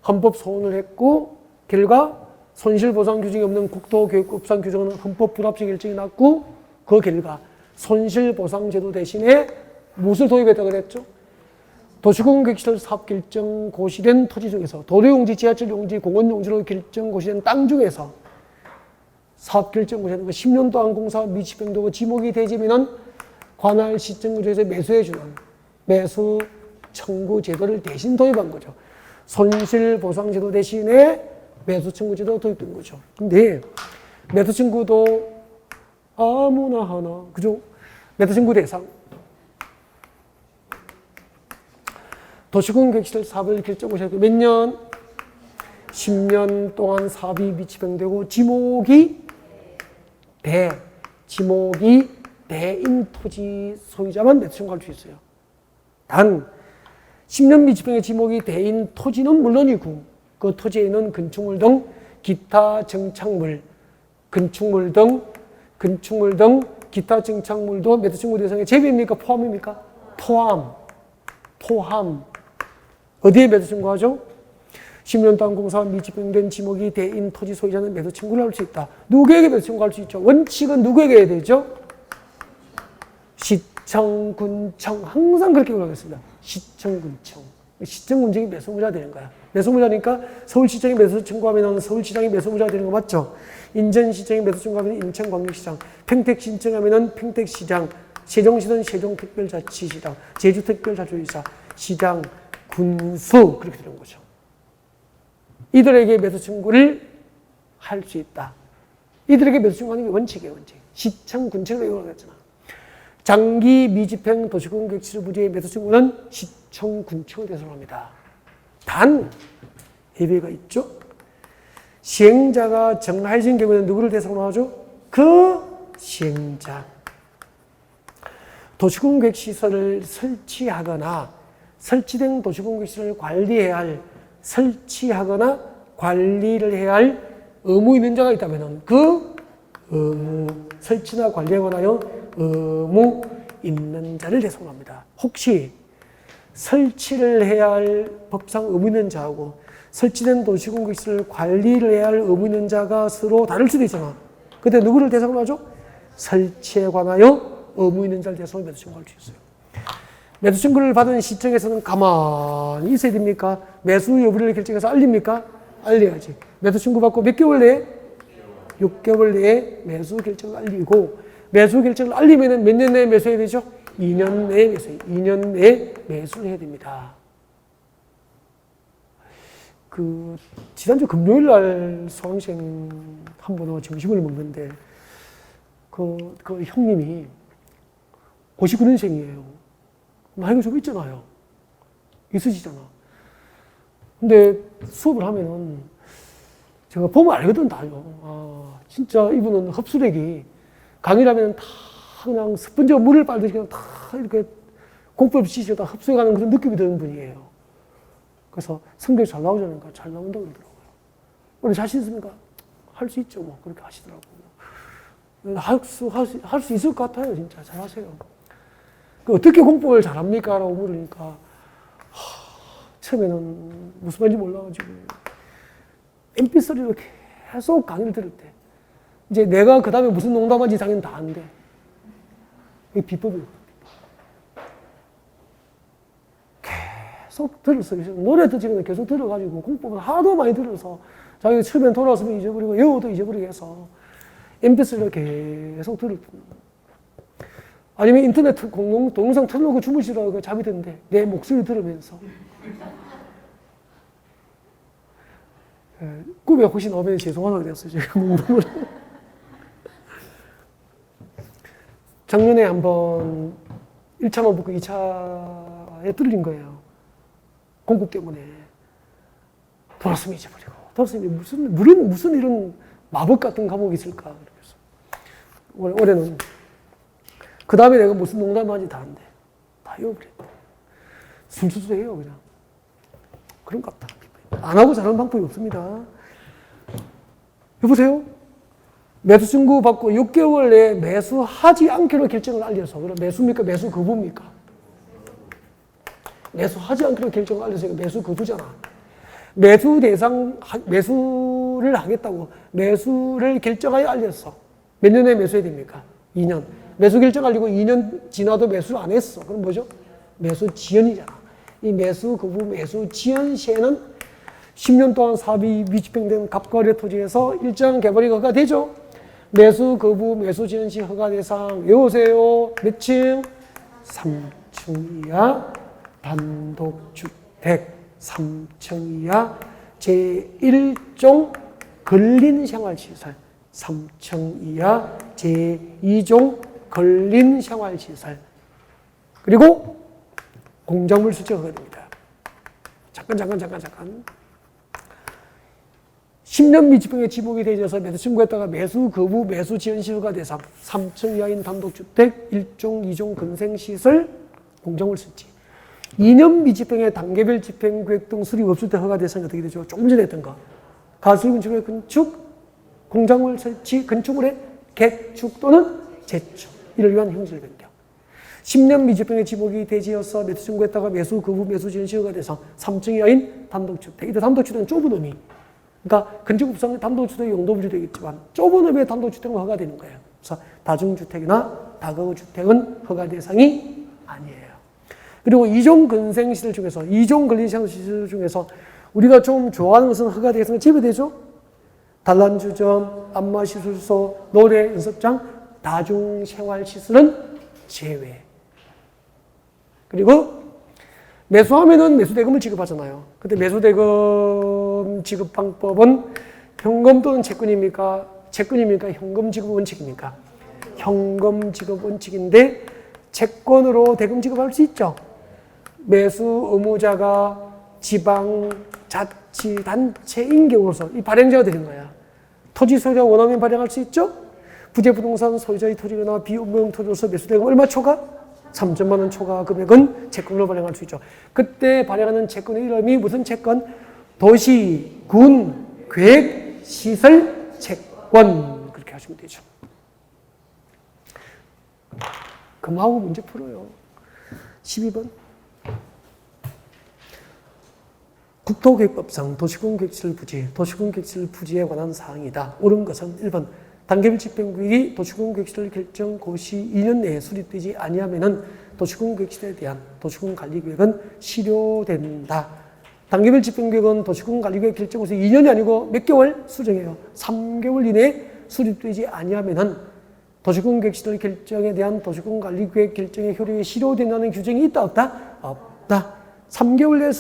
[SPEAKER 1] 헌법 소원을 했고 결과 손실 보상 규정이 없는 국토교육법상 규정은 헌법 불합치 결정이 났고 그 결과 손실 보상 제도 대신에 무엇을 도입했다고 그랬죠? 도시공개시설 사업 결정 고시된 토지 중에서 도로용지, 지하철용지, 공원용지로 결정 고시된 땅 중에서 사업 결정 고시된 거 10년 동안 공사 미집행되고 지목이 되지면은 관할 시청구에서 매수해주는 매수 청구 제도를 대신 도입한 거죠. 손실 보상 제도 대신에 매수 청구 제도 도입된 거죠. 근데 매수 청구도 아무나 하나, 그죠? 매수 청구 대상. 도시공개시설 사업을 결정하셨고 몇 년? 10년 동안 사업이 미집행되고 지목이 대인 토지 소유자만 매수 청구할 수 있어요. 단 10년 미집행의 지목이 대인 토지는 물론이고 그 토지에 있는 건축물 등 기타 정착물, 건축물 등 기타 정착물도 매수 청구 대상에 제외입니까? 포함입니까? 포함. 어디에 매수 청구하죠? 10년 동안 공사 미집행된 지목이 대인 토지 소유자는 매수 청구를 할 수 있다. 누구에게 매수 청구할 수 있죠? 원칙은 누구에게 해야 되죠? 시청, 군청. 항상 그렇게 올라가겠습니다. 시청, 군청. 시청, 군청이 매수무자 되는 거야. 매수무자니까 서울시청이 매수 청구하면 서울시장이 매수무자 되는 거 맞죠? 인천시청이 매수 청구하면 인천광역시장, 평택 신청하면 평택시장, 세종시는 세종특별자치시장, 제주특별자치시장, 시장, 군수 그렇게 되는 거죠. 이들에게 매수 청구를 할 수 있다. 이들에게 매수 청구하는 게 원칙이에요, 원칙. 시청, 군청을 외워놨잖아. 장기 미집행 도시공개시설 부지의 매수 청구는 시청, 군청을 대상으로 합니다. 단 예외가 있죠. 시행자가 정해진 경우에는 누구를 대상으로 하죠? 그 시행자. 도시공개시설을 설치하거나 설치된 도시공개시설을 관리해야 할 설치하거나 관리를 해야 할 의무 있는 자가 있다면 그 의무, 설치나 관리에 관하여 의무 있는 자를 대상으로 합니다. 혹시 설치를 해야 할 법상 의무 있는 자하고 설치된 도시공개시설 관리를 해야 할 의무 있는 자가 서로 다를 수도 있잖아. 그때 누구를 대상으로 하죠? 설치에 관하여 의무 있는 자를 대상으로 매수 청구할 수 있어요. 매수 청구를 받은 시청에서는 가만히 있어야 됩니까? 매수 여부를 결정해서 알립니까? 알려야지. 매수 청구 받고 몇 개월 내에? 6개월 내에 매수 결정을 알리고 매수 결정을 알리면 몇 년 내에 매수해야 되죠? 2년 내에 매수해요. 2년 내에 매수를 해야 됩니다. 지난주 금요일 날 수강생 한 분하고 점심을 먹는데 그 형님이 59년생이에요. 나이가 좀 있잖아요. 있으시잖아. 근데 수업을 하면은 제가 보면 알거든, 다요. 진짜 이분은 흡수력이 강의를 하면 다 그냥 스펀지가 물을 빨듯이 그냥 다 이렇게 공법 시시에 다 흡수해가는 그런 느낌이 드는 분이에요. 그래서 성적이 잘 나오자니까 잘 나온다고 그러더라고요. 오늘 자신 있습니까? 할 수 있죠, 뭐. 그렇게 하시더라고요. 할 수 있을 것 같아요, 진짜. 잘 하세요. 어떻게 공법을 잘합니까? 라고 물으니까, 처음에는 무슨 말인지 몰라가지고, MP3로 계속 강의를 들을 때 이제 내가 그 다음에 무슨 농담하는지 당연히 다 아는데 이게 비법이에요. 계속 들었어요. 노래 듣지는 계속 들어가지고 공법을 하도 많이 들어서 자기가 처음엔 돌아왔으면 잊어버리고 영어도 잊어버리게 해서 MP3를 계속 들었습니다. 아니면 인터넷 동영상 틀어놓고 주무시라고 잠이 드는데 내 목소리 들으면서 꿈에 혹시 나오면 죄송하다고 그랬어요. 지금 작년에 한번 1차만 붙고 2차에 뚫린 거예요. 공급 때문에. 돌았으면 잊어버리고. 돌았으면 무슨 이런 마법 같은 과목이 있을까. 그래서 올해는 그 다음에 내가 무슨 농담을 하는지 다 안돼. 다 외워버렸다. 술수술해요 그냥. 그런 것 같다. 안 하고 잘하는 방법이 없습니다. 여보세요? 매수 신고 받고 6개월 내에 매수하지 않기로 결정을 알려서, 그럼 매수입니까? 매수 거부입니까? 매수하지 않기로 결정을 알려서 이거 매수 거부잖아. 매수를 하겠다고 매수를 결정하여 알렸어. 몇 년에 매수해야 됩니까? 2년. 매수 결정 알리고 2년 지나도 매수를 안 했어. 그럼 뭐죠? 매수 지연이잖아. 이 매수 거부, 매수 지연 시에는 10년 동안 사업이 미집행된 갑과의 토지에서 일정 개발이 허가되죠. 매수 거부, 매수 지연 시 허가 대상 외우세요. 몇 층? 3층 이하 단독주택, 3층 이하 제1종 근린생활시설, 3층 이하 제2종 근린생활시설, 그리고 공작물 수지 허가됩니다. 잠깐. 10년 미집행에 지목이 되어서 매수 신고했다가 매수 거부, 매수 지연 시 허가 대상 3층 이하인 단독주택, 1종, 2종 근생시설, 공작물 수지. 2년 미집행에 단계별 집행계획 등 수립 없을 때 허가 대상이 어떻게 되죠? 조금 전에 했던 거. 가설 건축의 건축, 공작물 설치, 건축물의 개축 또는 재축. 이를 위한 형질 변경. 10년 미집행에 지목이 되지어서 매수 신고했다가 매수 거부, 매수 지연 시 허가 대상 3층 이하인 단독주택. 이때 단독주택은 좁은 의미. 그러니까 건축법상 단독주택 용도부지 되겠지만 좁은 의미의 단독주택은 허가되는 거예요. 그래서 다중주택이나 다가구주택은 허가 대상이 아니에요. 그리고 2종 근생시설 중에서 2종 근린생활시설 중에서 우리가 좀 좋아하는 것은 허가 대상이 제외되죠. 단란주점, 안마시술소, 노래, 연습장, 다중생활시설은 제외. 그리고 매수하면은 매수대금을 지급하잖아요. 근데 매수대금 지급 방법은 현금 또는 채권입니까? 채권입니까? 현금 지급 원칙입니까? 현금 지급 원칙인데 채권으로 대금 지급할 수 있죠. 매수 의무자가 지방자치단체인 경우로서 이 발행자가 되는 거야. 토지 소유자가 원하면 발행할 수 있죠. 부재부동산 소유자의 토지거나 비운명 토지로서 매수대금 얼마 초과? 3천만 원 초과 금액은 채권으로 발행할 수 있죠. 그때 발행하는 채권의 이름이 무슨 채권? 도시, 군, 계획, 시설, 채권. 그렇게 하시면 되죠. 금하고 문제 풀어요. 12번. 국토계획법상 도시군계획시설 부지, 도시군계획시설 부지에 관한 사항이다. 옳은 것은 1번. 단계별 집행구역이 도시군계획시설 결정 고시 2년 내에 수립되지 아니하면은 도시군계획시설에 대한 도시군관리계획은 실효된다. 단계별 집행구역은 도시군관리계획 결정 고시 2년이 아니고 몇 개월 수정해요. 3개월 이내에 수립되지 아니하면은 도시군계획시설 결정에 대한 도시군관리계획 결정의 효력이 실효된다는 규정이 있다 없다? 없다. 3개월 내에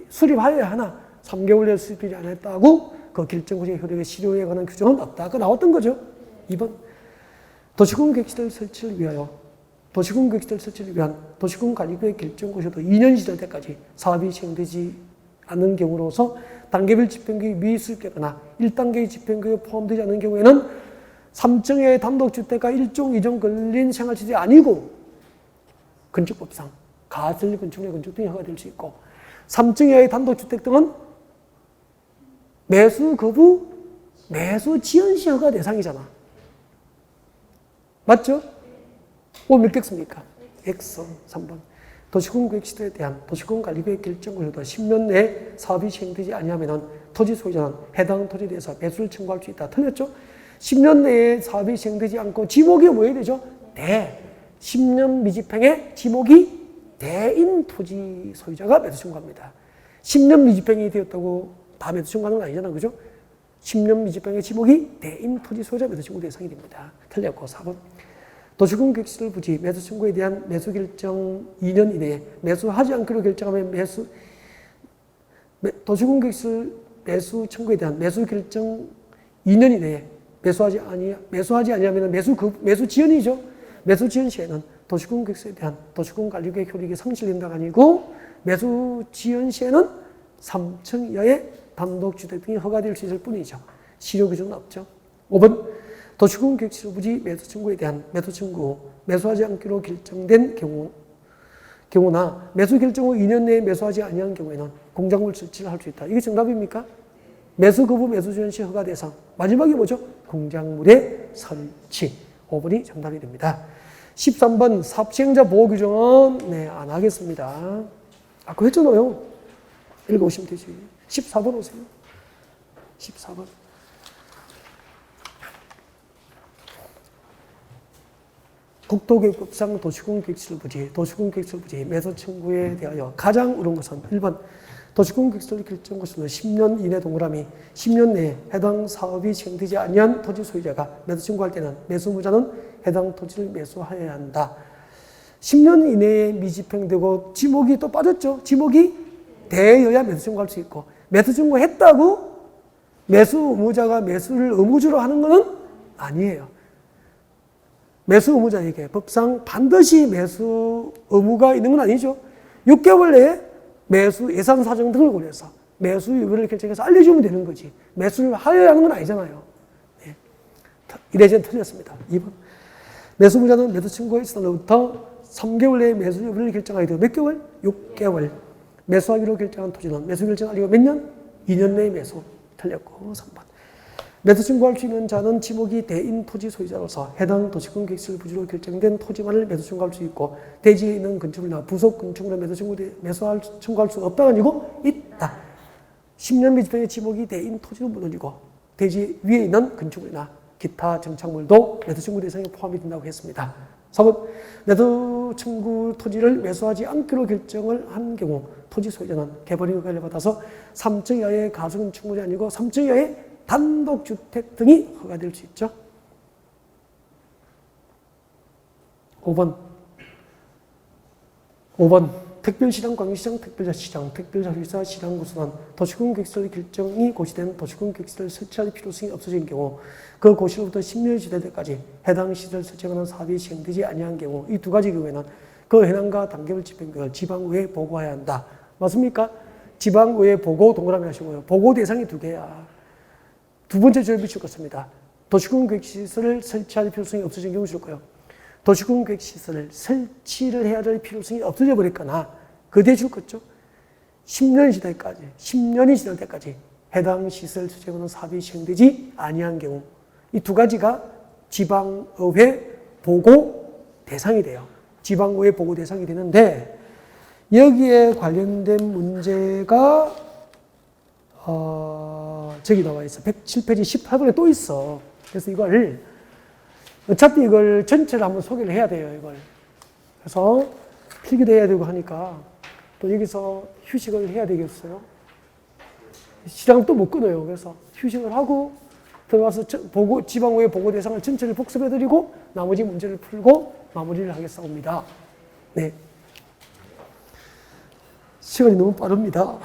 [SPEAKER 1] 수립하여야 하나 3개월 내에 수립되지 않았다고 그 결정고시의 효력의 실효에 관한 규정은 없다. 그거 나왔던 거죠. 2번. 도시군계획시설 설치를 위하여 도시군계획시설 설치를 위한 도시군관리계획 결정고시도 2년 지날 때까지 사업이 시행되지 않는 경우로서 단계별 집행구역이 미수립되거나 1단계의 집행구역에 포함되지 않는 경우에는 3층 이하의 단독주택과 1종, 2종 근린 생활시설이 아니고 건축법상 가설 건축물의 건축 등이 허가될 수 있고 3층 이하의 단독주택 등은 매수 거부, 매수 지연 시 허가 대상이잖아. 맞죠? 몇 개 씁니까? X선 3번. 도시군 계획 시설에 대한 도시군 관리계획 결정으로도 10년 내에 사업이 시행되지 아니하면 토지 소유자는 해당 토지에 대해서 매수를 청구할 수 있다. 틀렸죠? 10년 내에 사업이 시행되지 않고 지목이 뭐 해야 되죠? 10년 미집행에 지목이 대인 토지 소유자가 매수 청구합니다. 10년 미집행이 되었다고 다 매수 청구하는 건 아니잖아. 그죠? 10년 미집행의 지목이 대인 토지 소유자 매수 청구 대상이 됩니다. 틀렸고 4번. 도시군 계획시설 부지 매수 청구에 대한 매수 결정 2년 이내에 매수하지 않기로 결정하면 도시군 계획시설 매수 청구에 대한 매수 결정 2년 이내에 매수하지 아니하면 매수 지연이죠. 매수 지연 시에는 도시군 계획시설에 대한 도시군 관리계획 효력이 상실된다가 아니고 매수 지연 시에는 3층 이하의 단독주택 등이 허가될 수 있을 뿐이죠. 실효 규정은 없죠. 5번. 도시군 계획시설 부지 매수 청구에 대한 매수 청구, 매수하지 않기로 결정된 경우나 매수 결정 후 2년 내에 매수하지 아니한 경우에는 공작물 설치를 할 수 있다. 이게 정답입니까? 매수 거부 매수 지연 시 허가 대상. 마지막이 뭐죠? 공작물의 설치. 5번이 정답이 됩니다. 13번 사업시행자 보호 규정은 안 하겠습니다. 아까 했잖아요. 읽어오시면 되지. 14번 오세요. 14번. 국토계획법상 도시군 계획시설 부지 매수 청구에 대하여 가장 옳은 것은 1번 도시군 계획시설 결정 것은 10년 이내 동그라미 10년 내에 해당 사업이 시행되지 아니한 토지 소유자가 매수 청구할 때는 매수무자는 해당 토지를 매수하여야 한다. 10년 이내에 미집행되고 지목이 또 빠졌죠. 지목이 대여야 매수 청구할 수 있고 매수 청구했다고 매수 의무자가 매수를 의무주로 하는 것은 아니에요. 매수 의무자에게 법상 반드시 매수 의무가 있는 건 아니죠. 6개월 내에 매수 예산 사정 등을 고려해서 매수 유보를 결정해서 알려주면 되는 거지. 매수를 하여야 하는 건 아니잖아요. 네. 이래저래 틀렸습니다. 2번. 매수 의무자는 매수 청구의 시점부터 3개월 내에 매수 유보를 결정하게 되고 몇 개월? 6개월. 매수하기로 결정한 토지는 매수 결정하기로 몇 년? 2년 내에 매수. 틀렸고 3번. 매수 청구할 수 있는 자는 지목이 대인 토지 소유자로서 해당 도시군 계획시설 부지로 결정된 토지만을 매수 청구할 수 있고 대지에 있는 건축물이나 부속 건축물을 청구할 수 없다가 아니고 있다. 10년 미집행의 지목이 대인 토지로 무너지고 대지 위에 있는 건축물이나 기타 정착물도 매수 청구 대상에 포함이 된다고 했습니다. 4번 매수 청구 토지를 매수하지 않기로 결정을 한 경우 토지 소유자는 개발인 허가를 받아서 3층 이하의 가수건축물이 아니고 3층 이하의 단독주택 등이 허가될 수 있죠. 5번 특별시장, 광역시장, 특별자치장, 특별자치사, 시장구순은 도시군 계획시설 결정이 고시된 도시군 계획시설 설치할 필요성이 없어진 경우 그 고시로부터 10년이 지날 때까지 해당 시설 설치에 관한 사업이 시행되지 아니한 경우 이 두 가지 경우에는 그 현황과 단계별 집행을 지방의회에 보고해야 한다. 맞습니까? 지방의회 보고 동그라미 하시고요. 보고 대상이 두 개야. 두 번째 조합이 죽었습니다. 도시군 계획시설을 설치할 필요성이 없어진 경우 줄까요? 도시군 계획시설을 설치를 해야 될 필요성이 없어져 버렸거나 그 뒤에 줄 거죠. 10년이 지날 때까지 해당 시설 설치하는 사업이 시행되지 아니한 경우 이 두 가지가 지방의회 보고 대상이 돼요. 지방의회 보고 대상이 되는데 여기에 관련된 문제가 저기 나와 있어. 107페이지 18번에 또 있어. 그래서 이걸 어차피 이걸 전체를 한번 소개를 해야 돼요. 이걸. 그래서 필기도 해야 되고 하니까 또 여기서 휴식을 해야 되겠어요. 시간을 또 못 끊어요. 그래서 휴식을 하고 들어가서 지방의회 보고 대상을 전체를 복습해드리고 나머지 문제를 풀고 마무리를 하겠사옵니다. 네. 시간이 너무 빠릅니다.